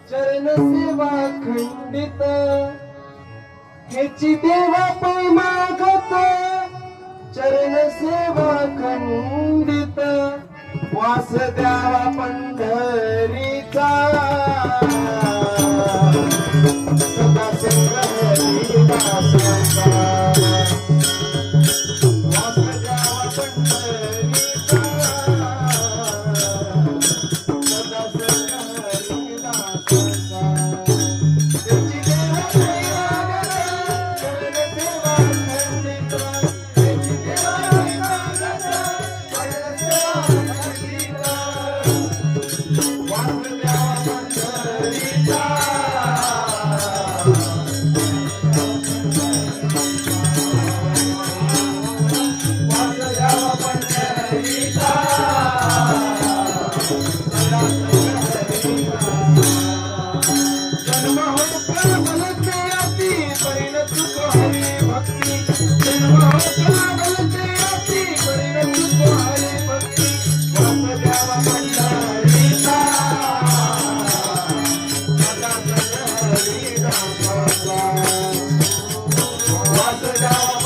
चरण सेवा खंडित हेची देवा पै मागत चरण सेवा खंडित वास द्यावा पंढरीचा सदा संग हरिदासाचा वास द्यावा पंढरीचा सदा संग हरिदासाचा त्याची देवा पै मागत चरण सेवा खंडित हेची देवा पै मागत चरण सेवा खंडित वास द्यावा पंढरीचा जन्म होता बोलते आती परिणत को हरि भक्ति जन्म होता बोलते आती परिणत को हरि भक्ति वास द्यावा पंढरीचा सदा संग हरिदासाचा वास द्यावा